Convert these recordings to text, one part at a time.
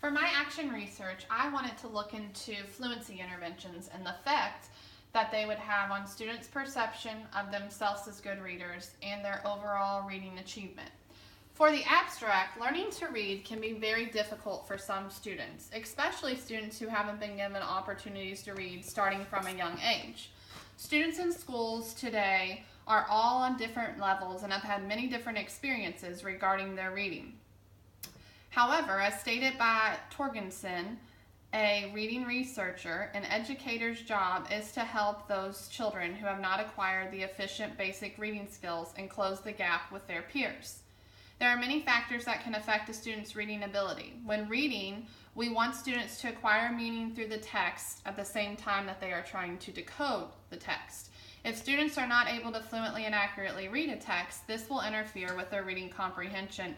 For my action research, I wanted to look into fluency interventions and the effect that they would have on students' perception of themselves as good readers and their overall reading achievement. For the abstract, learning to read can be very difficult for some students, especially students who haven't been given opportunities to read starting from a young age. Students in schools today are all on different levels and have had many different experiences regarding their reading. However, as stated by Torgensen, a reading researcher, an educator's job is to help those children who have not acquired the efficient basic reading skills and close the gap with their peers. There are many factors that can affect a student's reading ability. When reading, we want students to acquire meaning through the text at the same time that they are trying to decode the text. If students are not able to fluently and accurately read a text, this will interfere with their reading comprehension.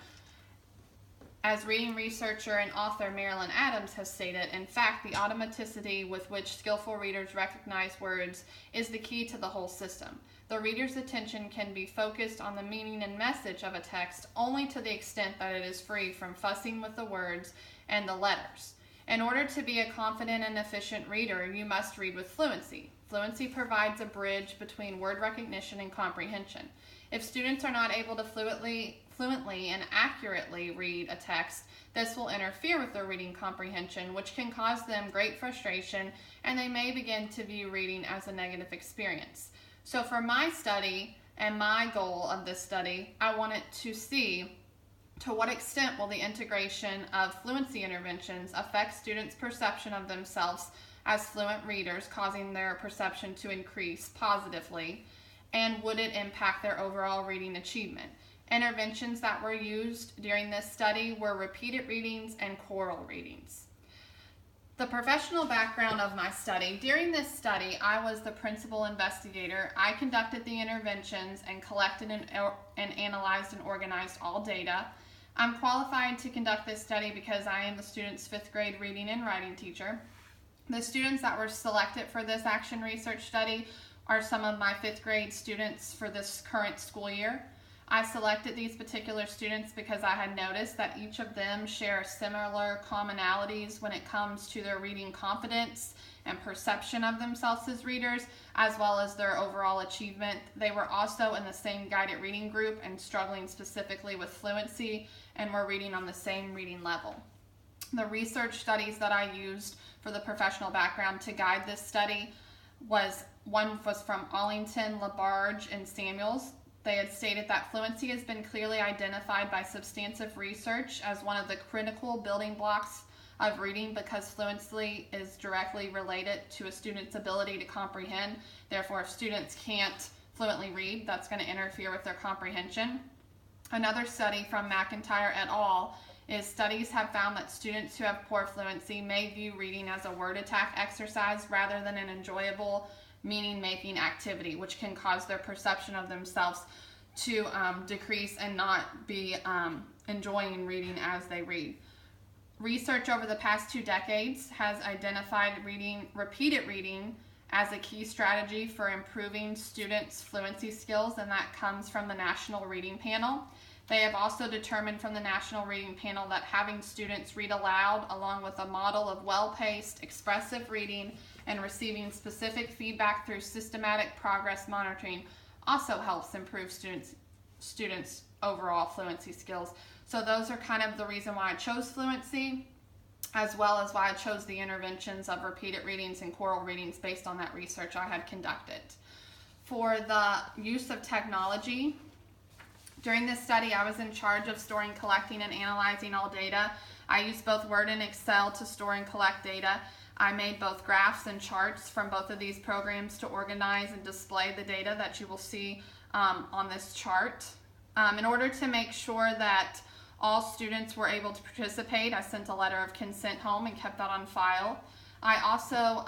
As reading researcher and author Marilyn Adams has stated, in fact, the automaticity with which skillful readers recognize words is the key to the whole system. The reader's attention can be focused on the meaning and message of a text only to the extent that it is free from fussing with the words and the letters. In order to be a confident and efficient reader, you must read with fluency. Fluency provides a bridge between word recognition and comprehension. If students are not able to fluently and accurately read a text, this will interfere with their reading comprehension, which can cause them great frustration, and they may begin to view reading as a negative experience. So for my study and my goal of this study, I wanted to see to what extent will the integration of fluency interventions affect students' perception of themselves as fluent readers, causing their perception to increase positively, and would it impact their overall reading achievement? Interventions that were used during this study were repeated readings and choral readings. The professional background of my study. During this study, I was the principal investigator. I conducted the interventions and collected and analyzed and organized all data. I'm qualified to conduct this study because I am the student's 5th grade reading and writing teacher. The students that were selected for this action research study are some of my 5th grade students for this current school year. I selected these particular students because I had noticed that each of them share similar commonalities when it comes to their reading confidence and perception of themselves as readers, as well as their overall achievement. They were also in the same guided reading group and struggling specifically with fluency, and were reading on the same reading level. The research studies that I used for the professional background to guide this study was from Allington, Labarge, and Samuels. They had stated that fluency has been clearly identified by substantive research as one of the critical building blocks of reading because fluency is directly related to a student's ability to comprehend. Therefore, if students can't fluently read, that's going to interfere with their comprehension. Another study from McIntyre et al. Is studies have found that students who have poor fluency may view reading as a word attack exercise rather than an enjoyable meaning-making activity, which can cause their perception of themselves to decrease and not be enjoying reading as they read. Research over the past 2 decades has identified repeated reading as a key strategy for improving students' fluency skills, and that comes from the National Reading Panel. They have also determined from the National Reading Panel that having students read aloud along with a model of well-paced, expressive reading and receiving specific feedback through systematic progress monitoring also helps improve students' overall fluency skills. So those are kind of the reason why I chose fluency, as well as why I chose the interventions of repeated readings and choral readings based on that research I had conducted. For the use of technology, during this study, I was in charge of storing, collecting, and analyzing all data. I used both Word and Excel to store and collect data. I made both graphs and charts from both of these programs to organize and display the data that you will see on this chart. In order to make sure that all students were able to participate, I sent a letter of consent home and kept that on file. I also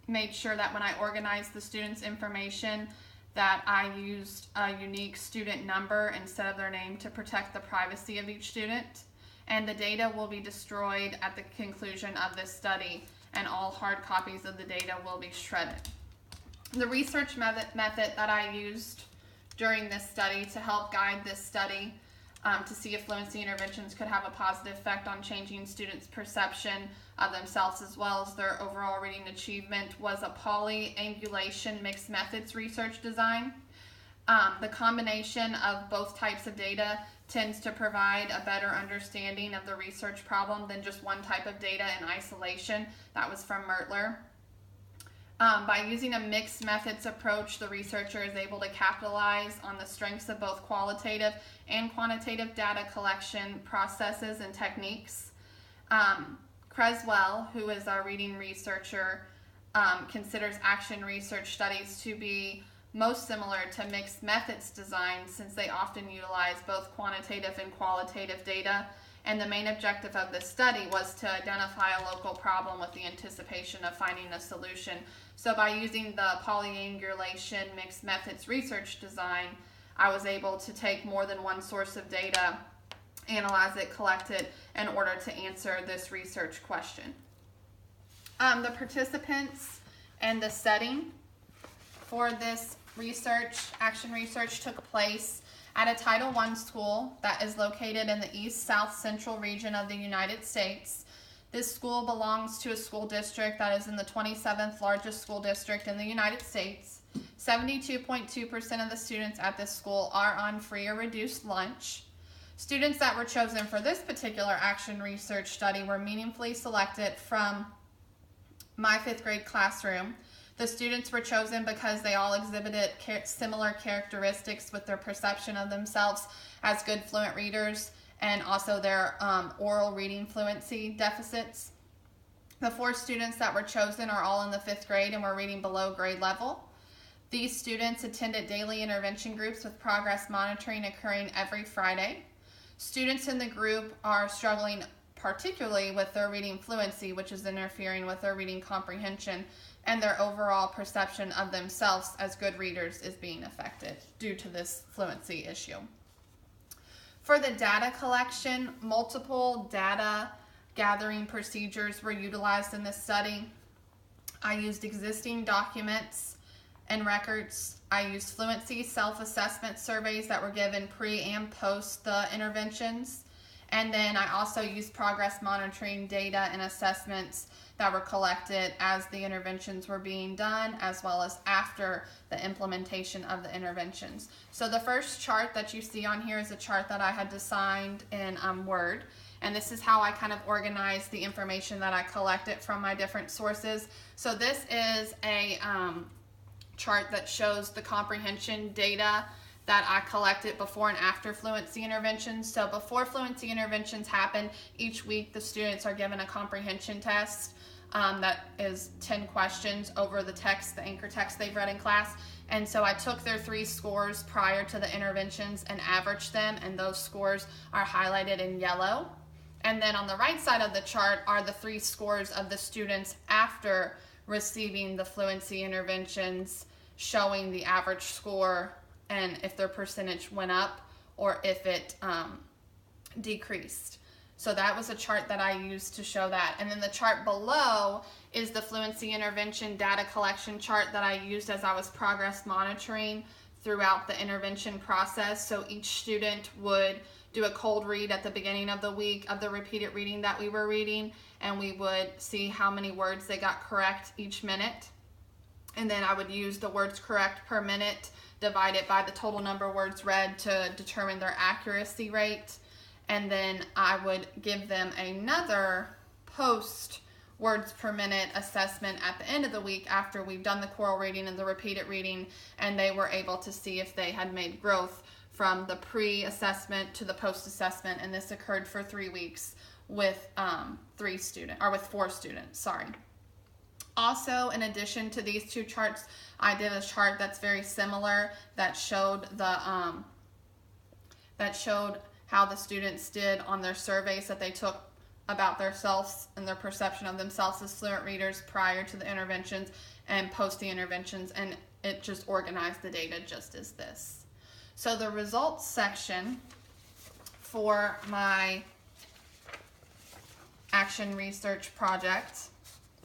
made sure that when I organized the students' information, that I used a unique student number instead of their name to protect the privacy of each student. And the data will be destroyed at the conclusion of this study, and all hard copies of the data will be shredded. The research method that I used during this study to help guide this study to see if fluency interventions could have a positive effect on changing students' perception of themselves as well as their overall reading achievement was a polyangulation mixed methods research design. The combination of both types of data tends to provide a better understanding of the research problem than just one type of data in isolation. That was from Mertler. By using a mixed methods approach, the researcher is able to capitalize on the strengths of both qualitative and quantitative data collection processes and techniques. Creswell, who is our reading researcher, considers action research studies to be most similar to mixed methods design since they often utilize both quantitative and qualitative data. And the main objective of this study was to identify a local problem with the anticipation of finding a solution. So by using the polyangulation mixed methods research design, I was able to take more than one source of data, analyze it, collect it in order to answer this research question. The participants and the setting for this action research took place at a Title I school that is located in the East-South Central region of the United States. This school belongs to a school district that is in the 27th largest school district in the United States. 72.2% of the students at this school are on free or reduced lunch. Students that were chosen for this particular action research study were meaningfully selected from my 5th grade classroom. The students were chosen because they all exhibited similar characteristics with their perception of themselves as good fluent readers and also their oral reading fluency deficits. The 4 students that were chosen are all in the 5th grade and were reading below grade level. These students attended daily intervention groups with progress monitoring occurring every Friday. Students in the group are struggling particularly with their reading fluency, which is interfering with their reading comprehension, and their overall perception of themselves as good readers is being affected due to this fluency issue. For the data collection, multiple data gathering procedures were utilized in this study. I used existing documents and records. I used fluency self-assessment surveys that were given pre and post the interventions. And then I also used progress monitoring data and assessments that were collected as the interventions were being done, as well as after the implementation of the interventions. So the first chart that you see on here is a chart that I had designed in Word. And this is how I kind of organized the information that I collected from my different sources. So this is a chart that shows the comprehension data that I collected before and after fluency interventions. So before fluency interventions happen, each week the students are given a comprehension test that is 10 questions over the text, the anchor text they've read in class. And so I took their 3 scores prior to the interventions and averaged them, and those scores are highlighted in yellow. And then on the right side of the chart are the 3 scores of the students after receiving the fluency interventions, showing the average score and if their percentage went up or if it decreased. So that was a chart that I used to show that. And then the chart below is the fluency intervention data collection chart that I used as I was progress monitoring throughout the intervention process. So each student would do a cold read at the beginning of the week of the repeated reading that we were reading, and we would see how many words they got correct each minute. And then I would use the words correct per minute divided by the total number of words read to determine their accuracy rate. And then I would give them another post words per minute assessment at the end of the week after we've done the choral reading and the repeated reading, and they were able to see if they had made growth from the pre-assessment to the post-assessment, and this occurred for 3 weeks with 4 students. Also, in addition to these 2 charts, I did a chart that's very similar that showed how the students did on their surveys that they took about themselves and their perception of themselves as fluent readers prior to the interventions and post the interventions, and it just organized the data just as this. So the results section for my action research project,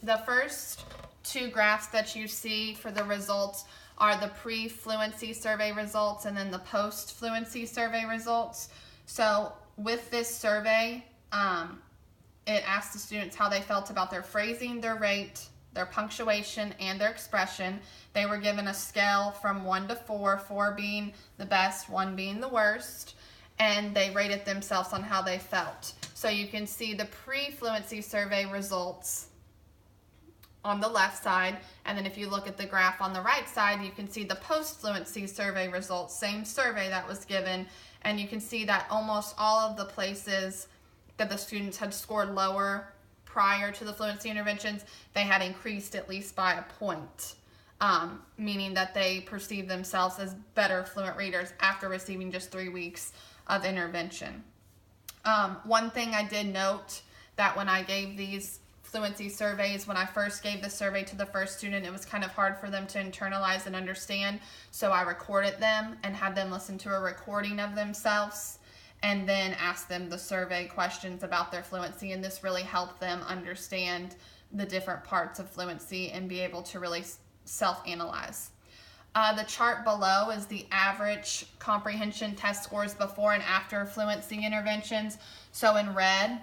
the first 2 graphs that you see for the results are the pre-fluency survey results and then the post-fluency survey results. So with this survey, it asked the students how they felt about their phrasing, their rate, their punctuation, and their expression. They were given a scale from 1 to 4, 4 being the best, 1 being the worst, and they rated themselves on how they felt. So you can see the pre-fluency survey results on the left side, and then if you look at the graph on the right side, you can see the post-fluency survey results, same survey that was given, and you can see that almost all of the places that the students had scored lower prior to the fluency interventions, they had increased at least by a point, meaning that they perceived themselves as better fluent readers after receiving just 3 weeks of intervention. One thing I did note that when I gave these fluency surveys, when I first gave the survey to the first student, it was kind of hard for them to internalize and understand, so I recorded them and had them listen to a recording of themselves and then ask them the survey questions about their fluency, and this really helped them understand the different parts of fluency and be able to really self-analyze. The chart below is the average comprehension test scores before and after fluency interventions. So in red,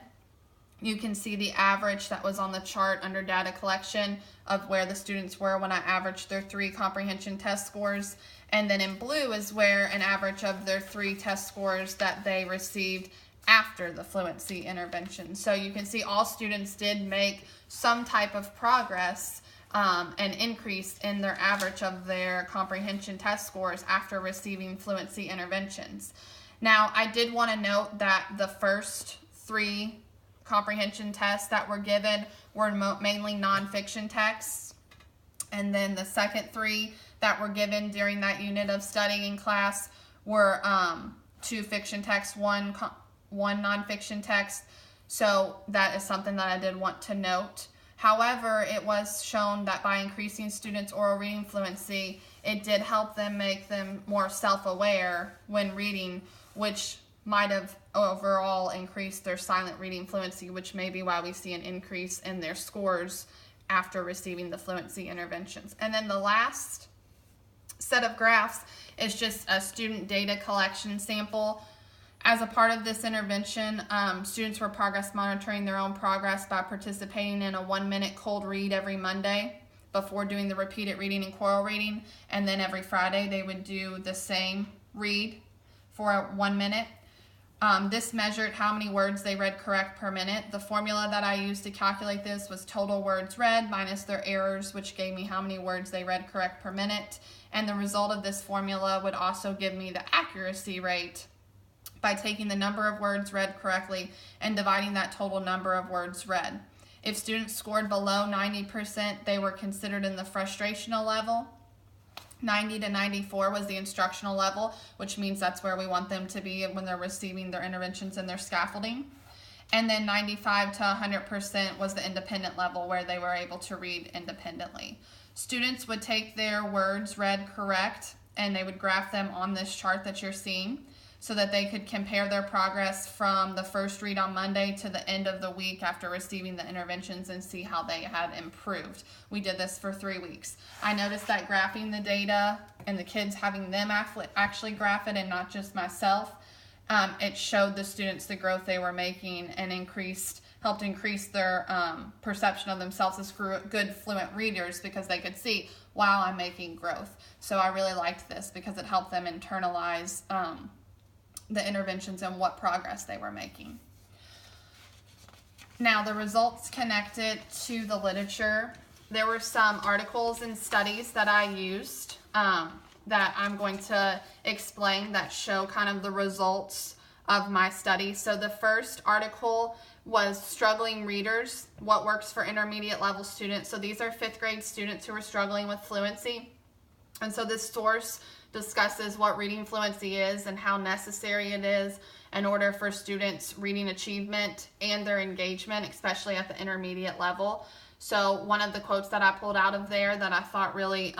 you can see the average that was on the chart under data collection of where the students were when I averaged their 3 comprehension test scores. And then in blue is where an average of their 3 test scores that they received after the fluency intervention. So you can see all students did make some type of progress and increase in their average of their comprehension test scores after receiving fluency interventions. Now, I did want to note that the first 3 comprehension tests that were given were mainly nonfiction texts, and then the second 3 that were given during that unit of studying class were 2 fiction texts, one nonfiction text. So that is something that I did want to note. However, it was shown that by increasing students' oral reading fluency, it did help them make them more self-aware when reading, which might have overall increased their silent reading fluency, which may be why we see an increase in their scores after receiving the fluency interventions. And then the last set of graphs is just a student data collection sample. As a part of this intervention, students were progress monitoring their own progress by participating in a 1-minute cold read every Monday before doing the repeated reading and choral reading, and then every Friday they would do the same read for 1 minute. This measured how many words they read correct per minute. The formula that I used to calculate this was total words read minus their errors, which gave me how many words they read correct per minute. And the result of this formula would also give me the accuracy rate by taking the number of words read correctly and dividing that total number of words read. If students scored below 90%, they were considered in the frustrational level. 90 to 94 was the instructional level, which means that's where we want them to be when they're receiving their interventions and their scaffolding. And then 95 to 100% was the independent level, where they were able to read independently. Students would take their words read correct and they would graph them on this chart that you're seeing, so that they could compare their progress from the first read on Monday to the end of the week after receiving the interventions and see how they had improved. We did this for 3 weeks. I noticed that graphing the data and the kids having them actually graph it and not just myself, it showed the students the growth they were making and helped increase their perception of themselves as good fluent readers, because they could see, wow, I'm making growth. So I really liked this because it helped them internalize the interventions and what progress they were making. Now, the results connected to the literature. There were some articles and studies that I used that I'm going to explain that show kind of the results of my study. So the first article was Struggling Readers, What Works for Intermediate Level Students. So these are 5th grade students who are struggling with fluency. And so this source discusses what reading fluency is and how necessary it is in order for students' reading achievement and their engagement, especially at the intermediate level. So one of the quotes that I pulled out of there that I thought really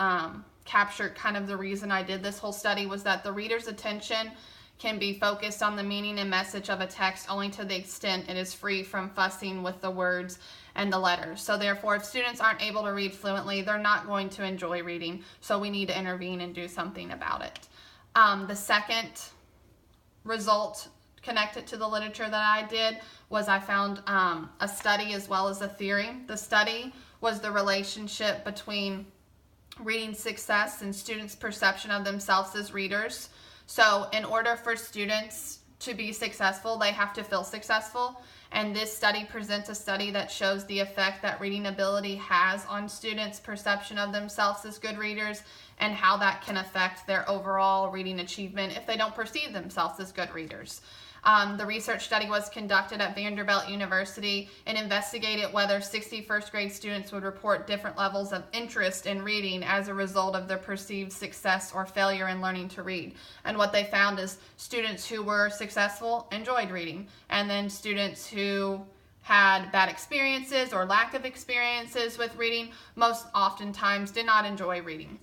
captured kind of the reason I did this whole study was that the reader's attention can be focused on the meaning and message of a text only to the extent it is free from fussing with the words and the letters. So therefore, if students aren't able to read fluently, they're not going to enjoy reading. So we need to intervene and do something about it. The second result connect it to the literature that I did was I found a study as well as a theory. The study was the relationship between reading success and students' perception of themselves as readers. So in order for students to be successful, they have to feel successful. And this study presents a study that shows the effect that reading ability has on students' perception of themselves as good readers and how that can affect their overall reading achievement if they don't perceive themselves as good readers. The research study was conducted at Vanderbilt University and investigated whether 60 first grade students would report different levels of interest in reading as a result of their perceived success or failure in learning to read. And what they found is students who were successful enjoyed reading, and then students who had bad experiences or lack of experiences with reading most oftentimes did not enjoy reading.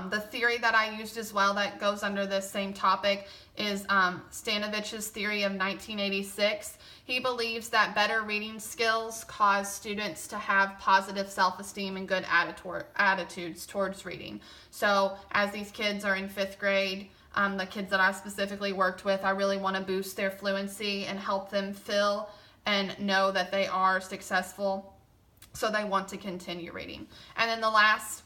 The theory that I used as well that goes under this same topic is Stanovich's theory of 1986. He believes that better reading skills cause students to have positive self-esteem and good attitudes towards reading. So as these kids are in 5th grade, the kids that I specifically worked with, I really want to boost their fluency and help them feel and know that they are successful, so they want to continue reading. And then the last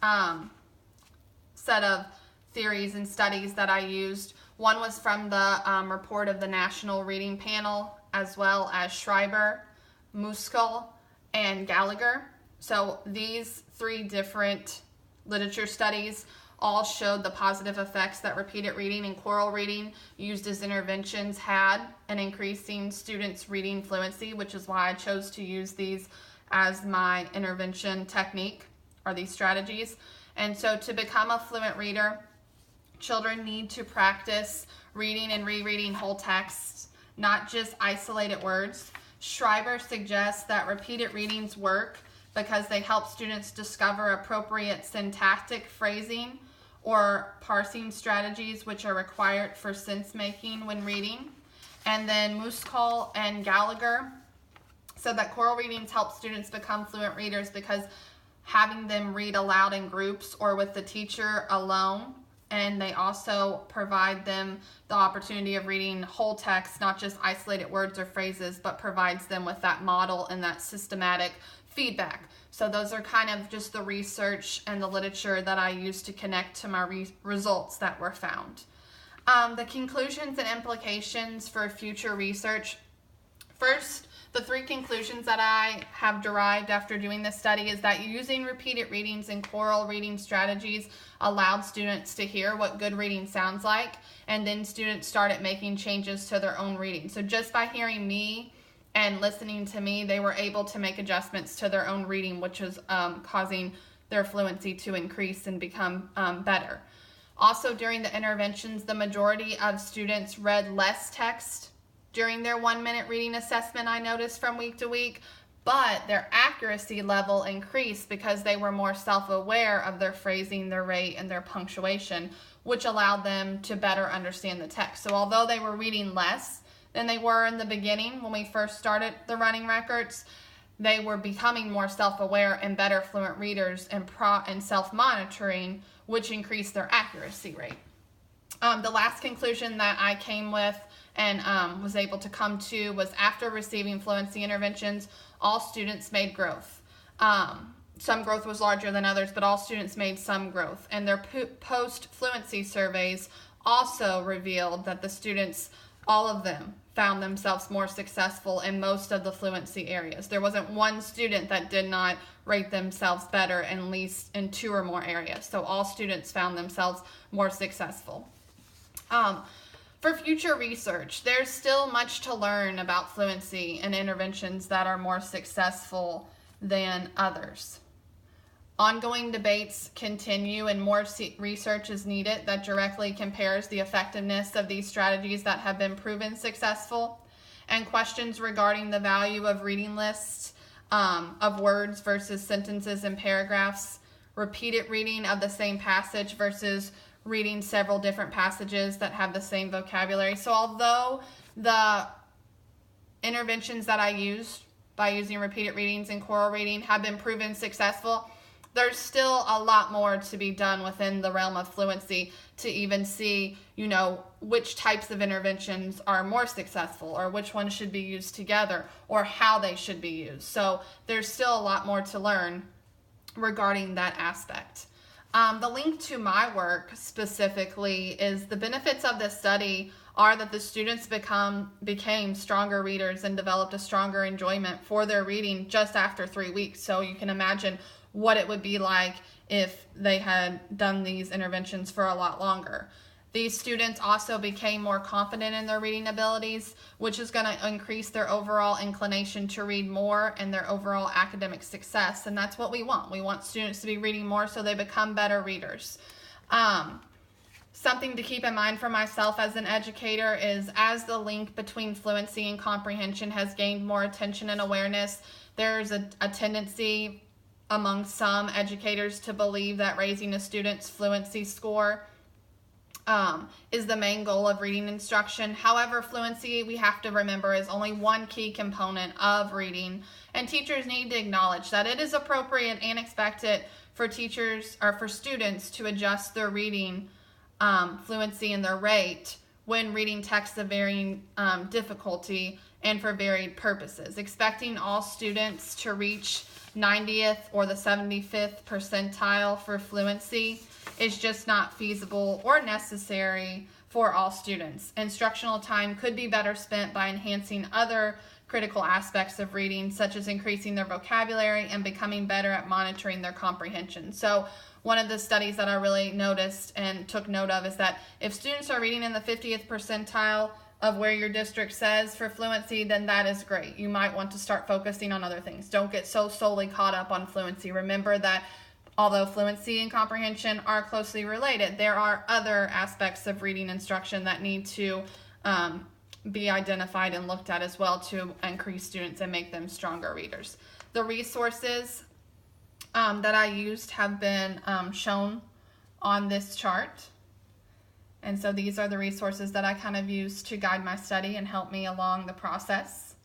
set of theories and studies that I used, one was from the report of the National Reading Panel, as well as Schreiber, Muskell, and Gallagher. So these 3 different literature studies all showed the positive effects that repeated reading and choral reading used as interventions had in increasing students' reading fluency, which is why I chose to use these as my intervention technique, or these strategies. And so to become a fluent reader, children need to practice reading and rereading whole texts, not just isolated words. Schreiber suggests that repeated readings work because they help students discover appropriate syntactic phrasing or parsing strategies which are required for sense making when reading. And then Muskell and Gallagher said that choral readings help students become fluent readers because having them read aloud in groups or with the teacher alone, and they also provide them the opportunity of reading whole text, not just isolated words or phrases, but provides them with that model and that systematic feedback. So those are kind of just the research and the literature that I used to connect to my results that were found. The conclusions and implications for future research. First, the 3 conclusions that I have derived after doing this study is that using repeated readings and choral reading strategies allowed students to hear what good reading sounds like, and then students started making changes to their own reading. So just by hearing me and listening to me, they were able to make adjustments to their own reading, which was causing their fluency to increase and become better. Also, during the interventions, the majority of students read less text during their 1-minute reading assessment, I noticed, from week to week, but their accuracy level increased because they were more self-aware of their phrasing, their rate, and their punctuation, which allowed them to better understand the text. So although they were reading less than they were in the beginning when we first started the running records, they were becoming more self-aware and better fluent readers and self-monitoring, which increased their accuracy rate. The last conclusion that I came with and was able to come to was after receiving fluency interventions, all students made growth. Some growth was larger than others, but all students made some growth. And their post-fluency surveys also revealed that the students, all of them, found themselves more successful in most of the fluency areas. There wasn't one student that did not rate themselves better at least in 2 or more areas. So all students found themselves more successful. For future research, there's still much to learn about fluency and interventions that are more successful than others. Ongoing debates continue and more research is needed that directly compares the effectiveness of these strategies that have been proven successful, and questions regarding the value of reading lists of words versus sentences and paragraphs, repeated reading of the same passage versus reading several different passages that have the same vocabulary. So although the interventions that I used by using repeated readings and choral reading have been proven successful, there's still a lot more to be done within the realm of fluency to even see, which types of interventions are more successful, or which ones should be used together, or how they should be used. So there's still a lot more to learn regarding that aspect. The link to my work specifically is the benefits of this study are that the students became stronger readers and developed a stronger enjoyment for their reading just after 3 weeks. So you can imagine what it would be like if they had done these interventions for a lot longer. These students also became more confident in their reading abilities, which is going to increase their overall inclination to read more and their overall academic success. And that's what we want. We want students to be reading more so they become better readers. Something to keep in mind for myself as an educator is as the link between fluency and comprehension has gained more attention and awareness, there's a tendency among some educators to believe that raising a student's fluency score is the main goal of reading instruction. However, fluency, we have to remember, is only one key component of reading, and teachers need to acknowledge that it is appropriate and expected for teachers or for students to adjust their reading fluency and their rate when reading texts of varying difficulty and for varied purposes. Expecting all students to reach 90th or the 75th percentile for fluency is just not feasible or necessary for all students. Instructional time could be better spent by enhancing other critical aspects of reading, such as increasing their vocabulary and becoming better at monitoring their comprehension. So one of the studies that I really noticed and took note of is that if students are reading in the 50th percentile of where your district says for fluency, then that is great. You might want to start focusing on other things. Don't get so solely caught up on fluency. Remember that although fluency and comprehension are closely related, there are other aspects of reading instruction that need to be identified and looked at as well to increase students and make them stronger readers. The resources that I used have been shown on this chart. And so these are the resources that I kind of use to guide my study and help me along the process.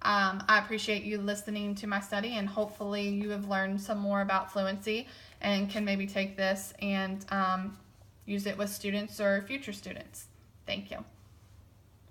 I appreciate you listening to my study, and hopefully you have learned some more about fluency and can maybe take this and use it with students or future students. Thank you.